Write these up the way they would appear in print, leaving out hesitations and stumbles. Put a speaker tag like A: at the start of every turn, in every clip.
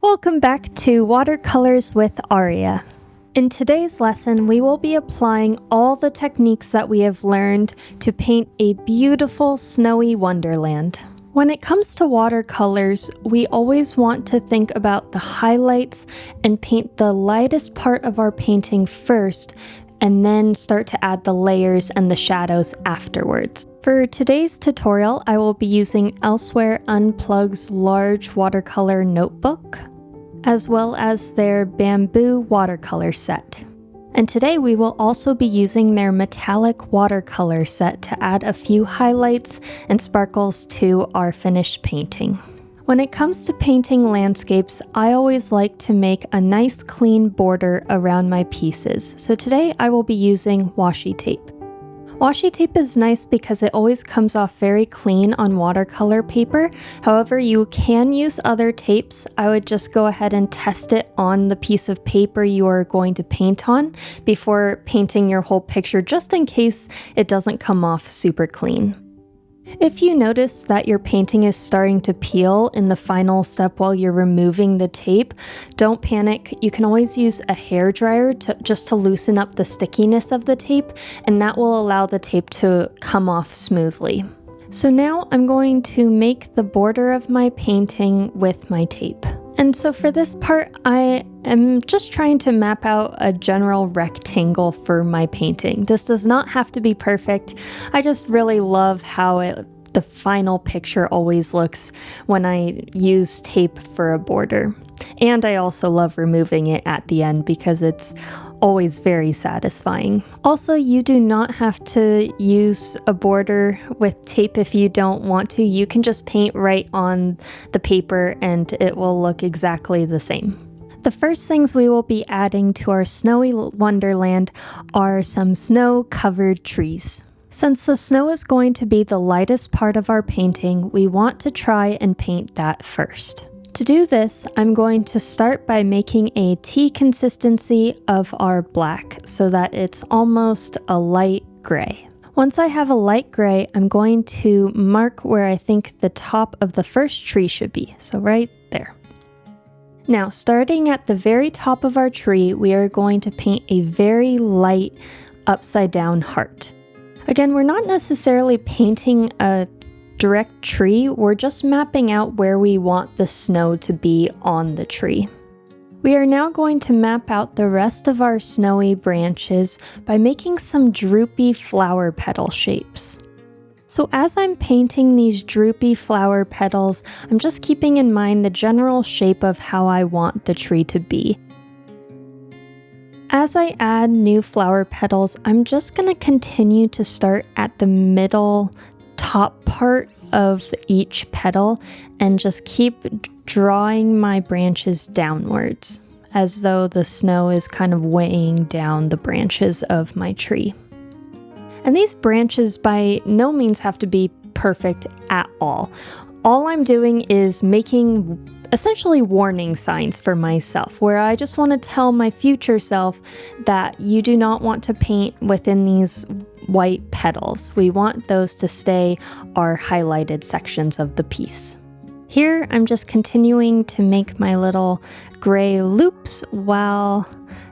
A: Welcome back to Watercolors with Aria. In today's lesson, we will be applying all the techniques that we have learned to paint a beautiful snowy wonderland. When it comes to watercolors, we always want to think about the highlights and paint the lightest part of our painting first, and then start to add the layers and the shadows afterwards. For today's tutorial, I will be using Elsewhere Unplug's large watercolor notebook, as well as their bamboo watercolor set. And today we will also be using their metallic watercolor set to add a few highlights and sparkles to our finished painting. When it comes to painting landscapes, I always like to make a nice clean border around my pieces. So today I will be using washi tape. Washi tape is nice because it always comes off very clean on watercolor paper. However, you can use other tapes. I would just go ahead and test it on the piece of paper you are going to paint on before painting your whole picture, just in case it doesn't come off super clean. If you notice that your painting is starting to peel in the final step while you're removing the tape, don't panic. You can always use a hairdryer just to loosen up the stickiness of the tape, and that will allow the tape to come off smoothly. So now I'm going to make the border of my painting with my tape. And so for this part, I am just trying to map out a general rectangle for my painting. This does not have to be perfect. I just really love how the final picture always looks when I use tape for a border. And I also love removing it at the end because it's always very satisfying. Also, you do not have to use a border with tape if you don't want to. You can just paint right on the paper and it will look exactly the same. The first things we will be adding to our snowy wonderland are some snow-covered trees. Since the snow is going to be the lightest part of our painting, we want to try and paint that first. To do this, I'm going to start by making a tea consistency of our black so that it's almost a light gray. Once I have a light gray, I'm going to mark where I think the top of the first tree should be, so right there. Now, starting at the very top of our tree, we are going to paint a very light upside down heart. Again, we're not necessarily painting a direct tree, we're just mapping out where we want the snow to be on the tree. We are now going to map out the rest of our snowy branches by making some droopy flower petal shapes. So as I'm painting these droopy flower petals, I'm just keeping in mind the general shape of how I want the tree to be. As I add new flower petals, I'm just going to continue to start at the middle top part of each petal and just keep drawing my branches downwards as though the snow is kind of weighing down the branches of my tree. And these branches by no means have to be perfect at all. All I'm doing is making essentially warning signs for myself, where I just want to tell my future self that you do not want to paint within these white petals. We want those to stay our highlighted sections of the piece. Here, I'm just continuing to make my little gray loops while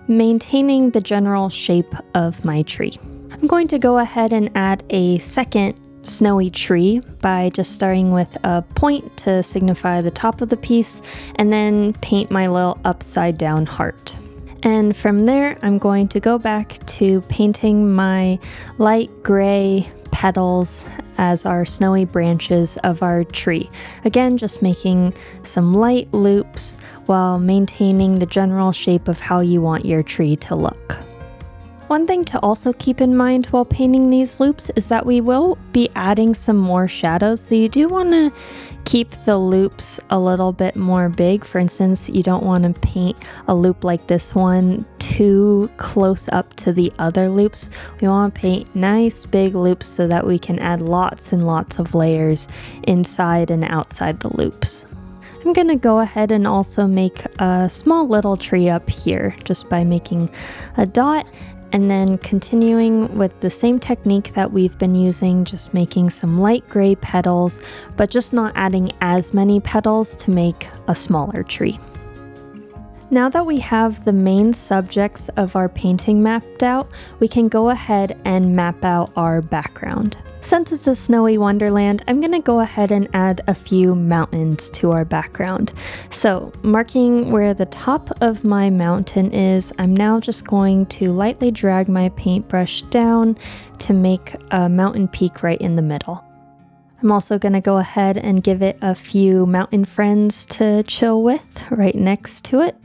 A: maintaining the general shape of my tree. I'm going to go ahead and add a second snowy tree by just starting with a point to signify the top of the piece and then paint my little upside down heart. And from there, I'm going to go back to painting my light gray petals as our snowy branches of our tree. Again, just making some light loops while maintaining the general shape of how you want your tree to look. One thing to also keep in mind while painting these loops is that we will be adding some more shadows, so you do want to keep the loops a little bit more big. For instance, you don't want to paint a loop like this one too close up to the other loops. We want to paint nice big loops so that we can add lots and lots of layers inside and outside the loops. I'm going to go ahead and also make a small little tree up here just by making a dot and then continuing with the same technique that we've been using, just making some light gray petals, but just not adding as many petals to make a smaller tree. Now that we have the main subjects of our painting mapped out, we can go ahead and map out our background. Since it's a snowy wonderland, I'm going to go ahead and add a few mountains to our background. So, marking where the top of my mountain is, I'm now just going to lightly drag my paintbrush down to make a mountain peak right in the middle. I'm also going to go ahead and give it a few mountain friends to chill with right next to it.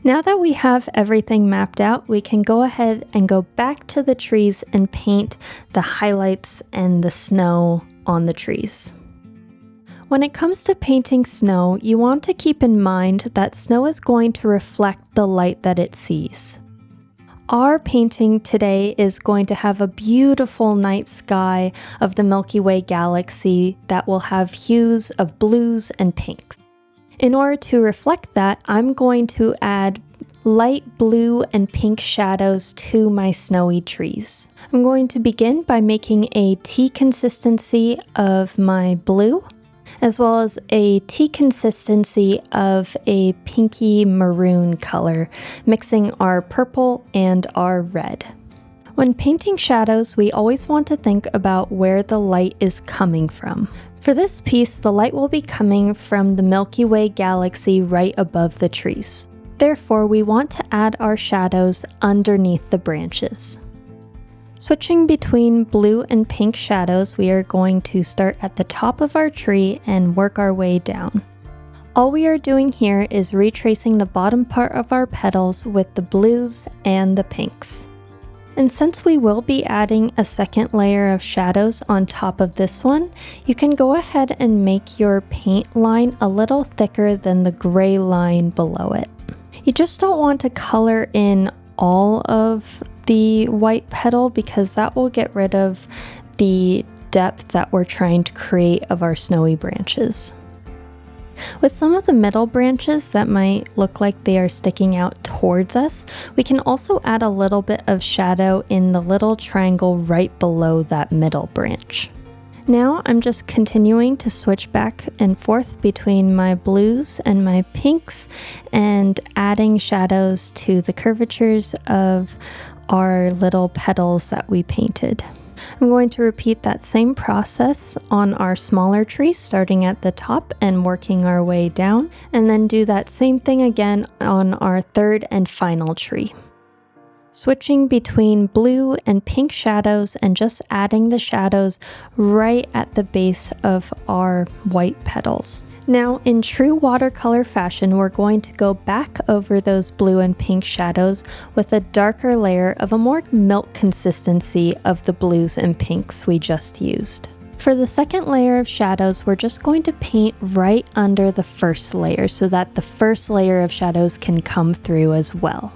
A: Now that we have everything mapped out, we can go ahead and go back to the trees and paint the highlights and the snow on the trees. When it comes to painting snow, you want to keep in mind that snow is going to reflect the light that it sees. Our painting today is going to have a beautiful night sky of the Milky Way galaxy that will have hues of blues and pinks. In order to reflect that, I'm going to add light blue and pink shadows to my snowy trees. I'm going to begin by making a tea consistency of my blue, as well as a tea consistency of a pinky maroon color, mixing our purple and our red. When painting shadows, we always want to think about where the light is coming from. For this piece, the light will be coming from the Milky Way galaxy right above the trees. Therefore, we want to add our shadows underneath the branches. Switching between blue and pink shadows, we are going to start at the top of our tree and work our way down. All we are doing here is retracing the bottom part of our petals with the blues and the pinks. And since we will be adding a second layer of shadows on top of this one, you can go ahead and make your paint line a little thicker than the gray line below it. You just don't want to color in all of the white petal because that will get rid of the depth that we're trying to create of our snowy branches. With some of the middle branches that might look like they are sticking out towards us, we can also add a little bit of shadow in the little triangle right below that middle branch. Now I'm just continuing to switch back and forth between my blues and my pinks and adding shadows to the curvatures of our little petals that we painted. I'm going to repeat that same process on our smaller tree, starting at the top and working our way down, and then do that same thing again on our third and final tree. Switching between blue and pink shadows and just adding the shadows right at the base of our white petals. Now, in true watercolor fashion, we're going to go back over those blue and pink shadows with a darker layer of a more milk consistency of the blues and pinks we just used. For the second layer of shadows, we're just going to paint right under the first layer so that the first layer of shadows can come through as well.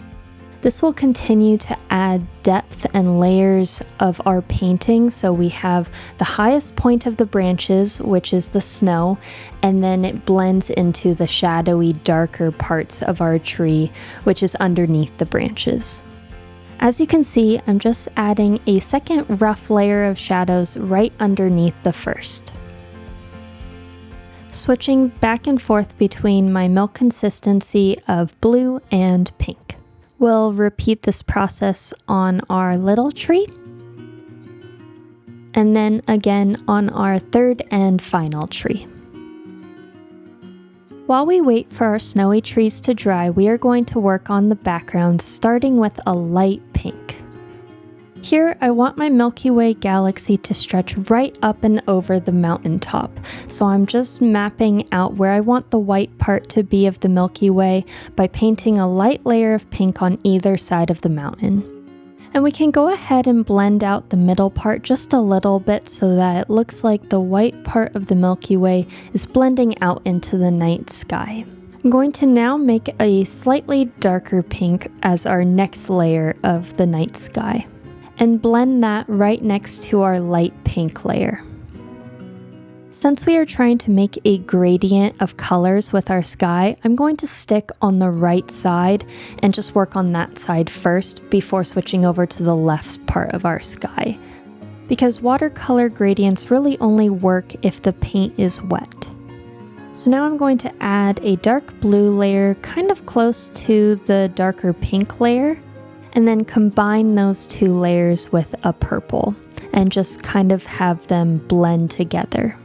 A: This will continue to add depth and layers of our painting, so we have the highest point of the branches, which is the snow, and then it blends into the shadowy, darker parts of our tree, which is underneath the branches. As you can see, I'm just adding a second rough layer of shadows right underneath the first. Switching back and forth between my milk consistency of blue and pink. We'll repeat this process on our little tree, and then again on our third and final tree. While we wait for our snowy trees to dry, we are going to work on the background, starting with a light pink. Here, I want my Milky Way galaxy to stretch right up and over the mountaintop, so I'm just mapping out where I want the white part to be of the Milky Way by painting a light layer of pink on either side of the mountain. And we can go ahead and blend out the middle part just a little bit so that it looks like the white part of the Milky Way is blending out into the night sky. I'm going to now make a slightly darker pink as our next layer of the night sky, and blend that right next to our light pink layer. Since we are trying to make a gradient of colors with our sky, I'm going to stick on the right side and just work on that side first before switching over to the left part of our sky, because watercolor gradients really only work if the paint is wet. So now I'm going to add a dark blue layer kind of close to the darker pink layer, and then combine those two layers with a purple and just kind of have them blend together.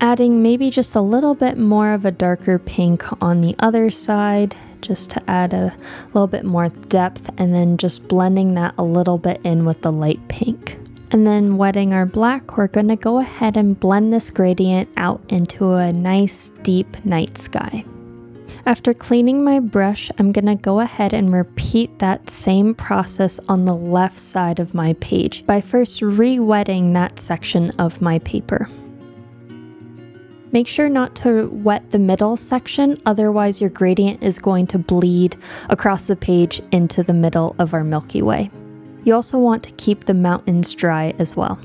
A: Adding maybe just a little bit more of a darker pink on the other side, just to add a little bit more depth, and then just blending that a little bit in with the light pink. And then wetting our black, we're going to go ahead and blend this gradient out into a nice deep night sky. After cleaning my brush, I'm going to go ahead and repeat that same process on the left side of my page by first re-wetting that section of my paper. Make sure not to wet the middle section, otherwise your gradient is going to bleed across the page into the middle of our Milky Way. You also want to keep the mountains dry as well.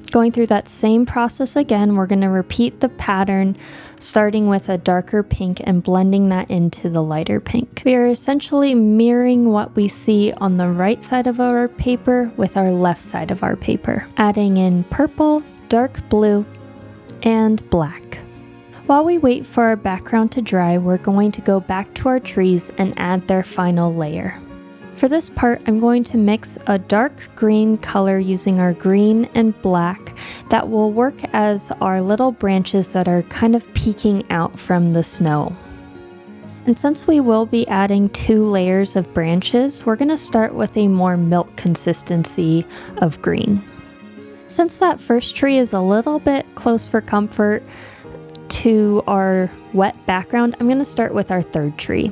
A: Going through that same process again, we're going to repeat the pattern, starting with a darker pink and blending that into the lighter pink. We are essentially mirroring what we see on the right side of our paper with our left side of our paper, adding in purple, dark blue, and black. While we wait for our background to dry, we're going to go back to our trees and add their final layer. For this part, I'm going to mix a dark green color using our green and black that will work as our little branches that are kind of peeking out from the snow. And since we will be adding 2 layers of branches, we're going to start with a more milk consistency of green. Since that first tree is a little bit close for comfort to our wet background, I'm going to start with our third tree.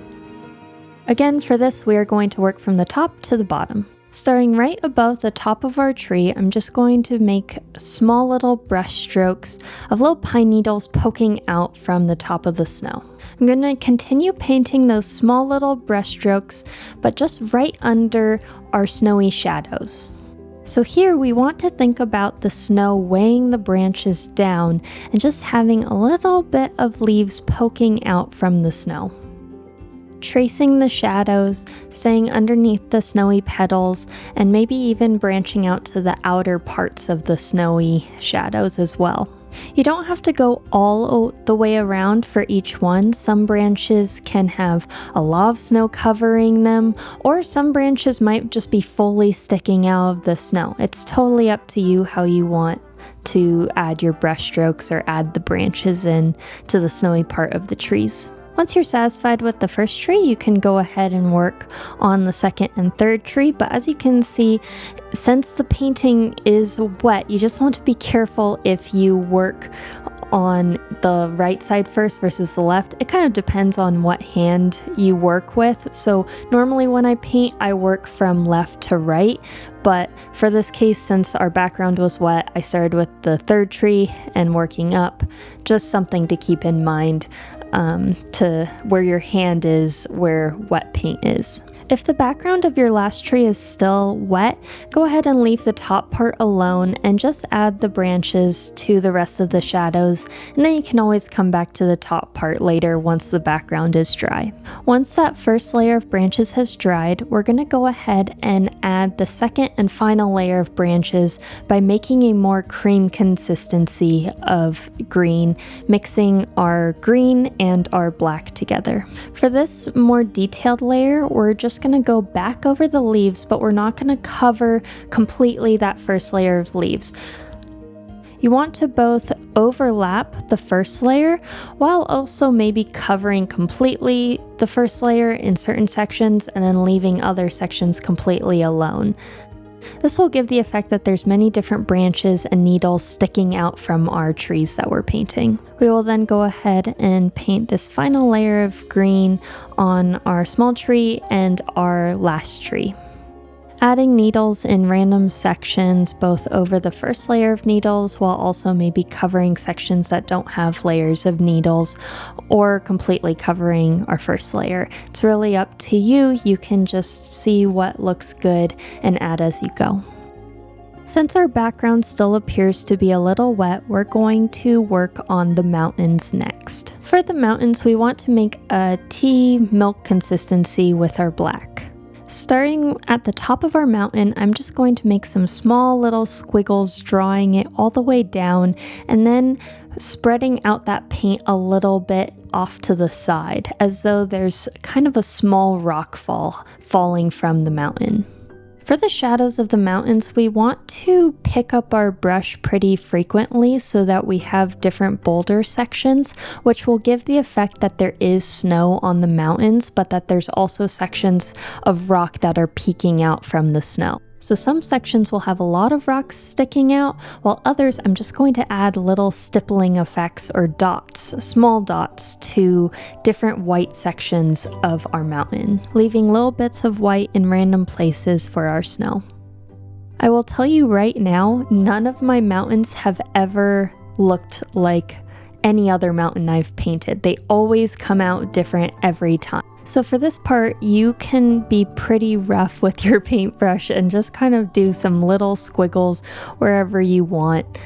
A: Again, for this, we are going to work from the top to the bottom. Starting right above the top of our tree, I'm just going to make small little brush strokes of little pine needles poking out from the top of the snow. I'm going to continue painting those small little brush strokes, but just right under our snowy shadows. So here we want to think about the snow weighing the branches down and just having a little bit of leaves poking out from the snow. Tracing the shadows, staying underneath the snowy petals, and maybe even branching out to the outer parts of the snowy shadows as well. You don't have to go all the way around for each one. Some branches can have a lot of snow covering them, or some branches might just be fully sticking out of the snow. It's totally up to you how you want to add your brush strokes or add the branches in to the snowy part of the trees. Once you're satisfied with the first tree, you can go ahead and work on the second and third tree. But as you can see, since the painting is wet, you just want to be careful if you work on the right side first versus the left. It kind of depends on what hand you work with. So normally when I paint, I work from left to right. But for this case, since our background was wet, I started with the third tree and working up. Just something to keep in mind. To where your hand is, where wet paint is. If the background of your last tree is still wet, go ahead and leave the top part alone and just add the branches to the rest of the shadows, and then you can always come back to the top part later once the background is dry. Once that first layer of branches has dried, we're going to go ahead and add the second and final layer of branches by making a more cream consistency of green, mixing our green and our black together. For this more detailed layer, we're just going to go back over the leaves, but we're not going to cover completely that first layer of leaves. You want to both overlap the first layer while also maybe covering completely the first layer in certain sections and then leaving other sections completely alone. This will give the effect that there's many different branches and needles sticking out from our trees that we're painting. We will then go ahead and paint this final layer of green on our small tree and our last tree. Adding needles in random sections, both over the first layer of needles while also maybe covering sections that don't have layers of needles, or completely covering our first layer. It's really up to you. You can just see what looks good and add as you go. Since our background still appears to be a little wet, we're going to work on the mountains next. For the mountains, we want to make a tea milk consistency with our black. Starting at the top of our mountain, I'm just going to make some small little squiggles, drawing it all the way down, and then spreading out that paint a little bit off to the side, as though there's kind of a small rock falling from the mountain. For the shadows of the mountains, we want to pick up our brush pretty frequently so that we have different boulder sections, which will give the effect that there is snow on the mountains, but that there's also sections of rock that are peeking out from the snow. So some sections will have a lot of rocks sticking out, while others I'm just going to add little stippling effects or dots, small dots, to different white sections of our mountain, leaving little bits of white in random places for our snow. I will tell you right now, none of my mountains have ever looked like any other mountain I've painted. They always come out different every time. So for this part, you can be pretty rough with your paintbrush and just kind of do some little squiggles wherever you want.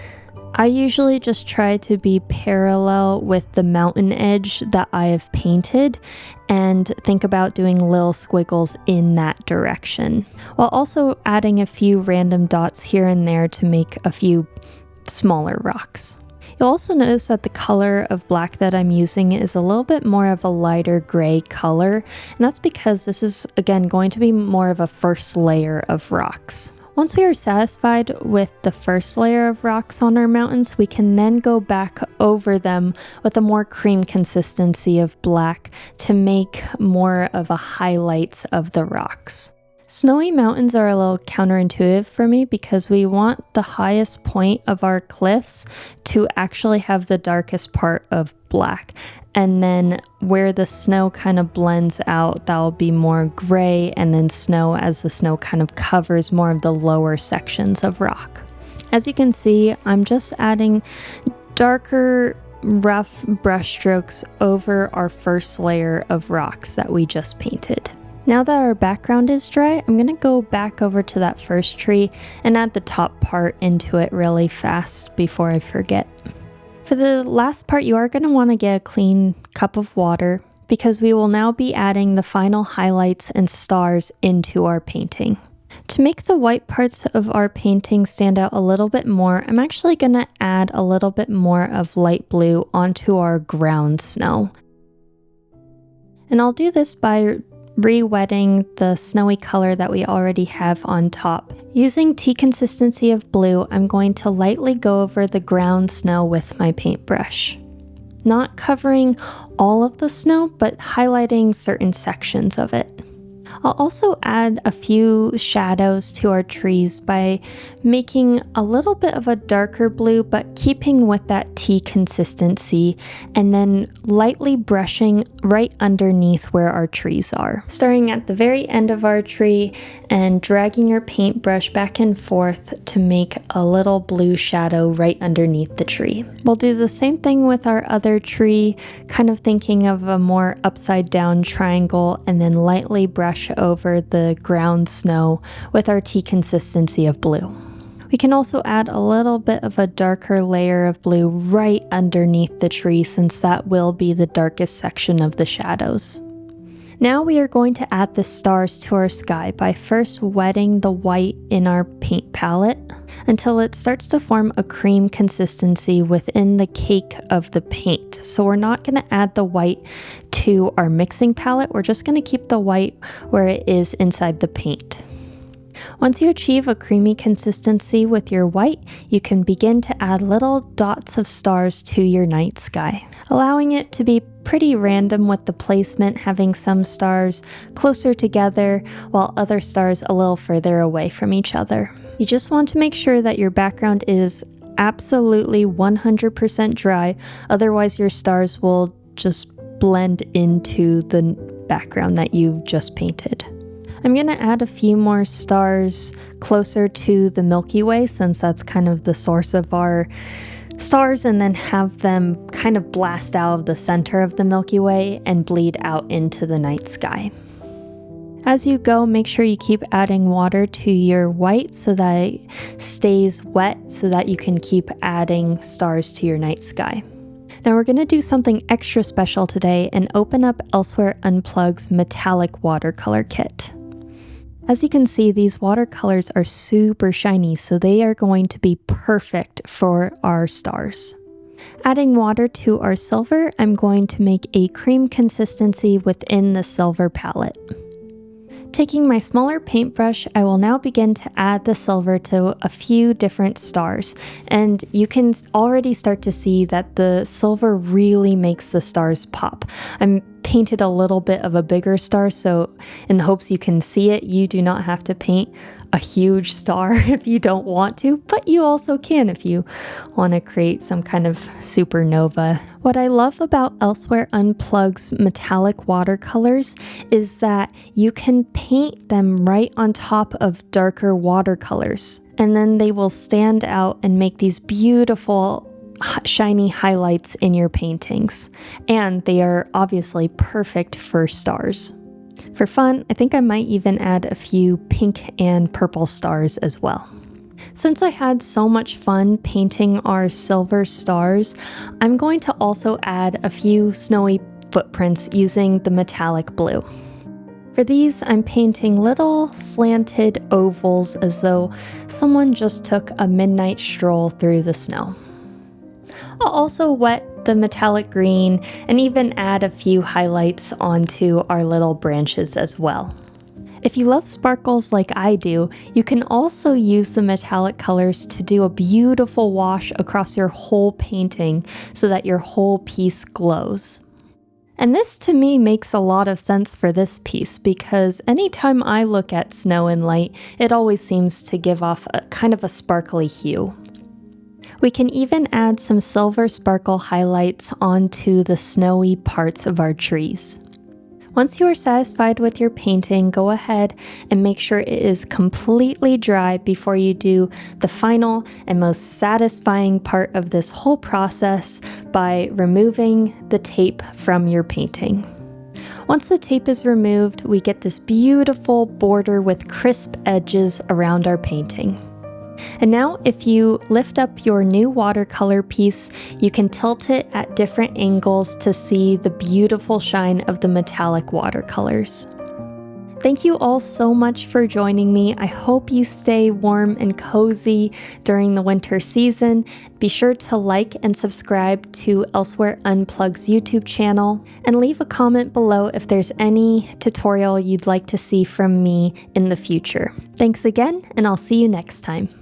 A: I usually just try to be parallel with the mountain edge that I have painted and think about doing little squiggles in that direction, while also adding a few random dots here and there to make a few smaller rocks. You'll also notice that the color of black that I'm using is a little bit more of a lighter gray color, and that's because this is, again, going to be more of a first layer of rocks. Once we are satisfied with the first layer of rocks on our mountains, we can then go back over them with a more cream consistency of black to make more of a highlights of the rocks. Snowy mountains are a little counterintuitive for me because we want the highest point of our cliffs to actually have the darkest part of black. And then where the snow kind of blends out, that'll be more gray, and then snow as the snow kind of covers more of the lower sections of rock. As you can see, I'm just adding darker, rough brush strokes over our first layer of rocks that we just painted. Now that our background is dry, I'm going to go back over to that first tree and add the top part into it really fast before I forget. For the last part, you are going to want to get a clean cup of water because we will now be adding the final highlights and stars into our painting. To make the white parts of our painting stand out a little bit more, I'm actually going to add a little bit more of light blue onto our ground snow. And I'll do this by re-wetting the snowy color that we already have on top. Using tea consistency of blue, I'm going to lightly go over the ground snow with my paintbrush. Not covering all of the snow, but highlighting certain sections of it. I'll also add a few shadows to our trees by making a little bit of a darker blue, but keeping with that tea consistency, and then lightly brushing right underneath where our trees are. Starting at the very end of our tree and dragging your paintbrush back and forth to make a little blue shadow right underneath the tree. We'll do the same thing with our other tree, kind of thinking of a more upside down triangle, and then lightly brush over the ground snow with our tea consistency of blue. We can also add a little bit of a darker layer of blue right underneath the tree, since that will be the darkest section of the shadows. Now we are going to add the stars to our sky by first wetting the white in our paint palette until it starts to form a cream consistency within the cake of the paint. So we're not going to add the white to our mixing palette, we're just going to keep the white where it is inside the paint. Once you achieve a creamy consistency with your white, you can begin to add little dots of stars to your night sky, allowing it to be pretty random with the placement, having some stars closer together while other stars a little further away from each other. You just want to make sure that your background is absolutely 100% dry, otherwise your stars will just blend into the background that you've just painted. I'm going to add a few more stars closer to the Milky Way, since that's kind of the source of our stars, and then have them kind of blast out of the center of the Milky Way and bleed out into the night sky. As you go, make sure you keep adding water to your white so that it stays wet, so that you can keep adding stars to your night sky. Now we're going to do something extra special today and open up Elsewhere Unplug's metallic watercolor kit. As you can see, these watercolors are super shiny, so they are going to be perfect for our stars. Adding water to our silver, I'm going to make a cream consistency within the silver palette. Taking my smaller paintbrush, I will now begin to add the silver to a few different stars, and you can already start to see that the silver really makes the stars pop. I'm painted a little bit of a bigger star, so in the hopes you can see it, you do not have to paint a huge star if you don't want to, but you also can if you want to create some kind of supernova. What I love about Elsewhere Unplug's metallic watercolors is that you can paint them right on top of darker watercolors, and then they will stand out and make these beautiful shiny highlights in your paintings, and they are obviously perfect for stars. For fun, I think I might even add a few pink and purple stars as well. Since I had so much fun painting our silver stars, I'm going to also add a few snowy footprints using the metallic blue. For these, I'm painting little slanted ovals as though someone just took a midnight stroll through the snow. I'll also wet the metallic green and even add a few highlights onto our little branches as well. If you love sparkles like I do, you can also use the metallic colors to do a beautiful wash across your whole painting so that your whole piece glows. And this to me makes a lot of sense for this piece because anytime I look at snow and light, it always seems to give off a kind of a sparkly hue. We can even add some silver sparkle highlights onto the snowy parts of our trees. Once you are satisfied with your painting, go ahead and make sure it is completely dry before you do the final and most satisfying part of this whole process by removing the tape from your painting. Once the tape is removed, we get this beautiful border with crisp edges around our painting. And now if you lift up your new watercolor piece, you can tilt it at different angles to see the beautiful shine of the metallic watercolors. Thank you all so much for joining me. I hope you stay warm and cozy during the winter season. Be sure to like and subscribe to Elsewhere Unplug's YouTube channel and leave a comment below if there's any tutorial you'd like to see from me in the future. Thanks again, and I'll see you next time.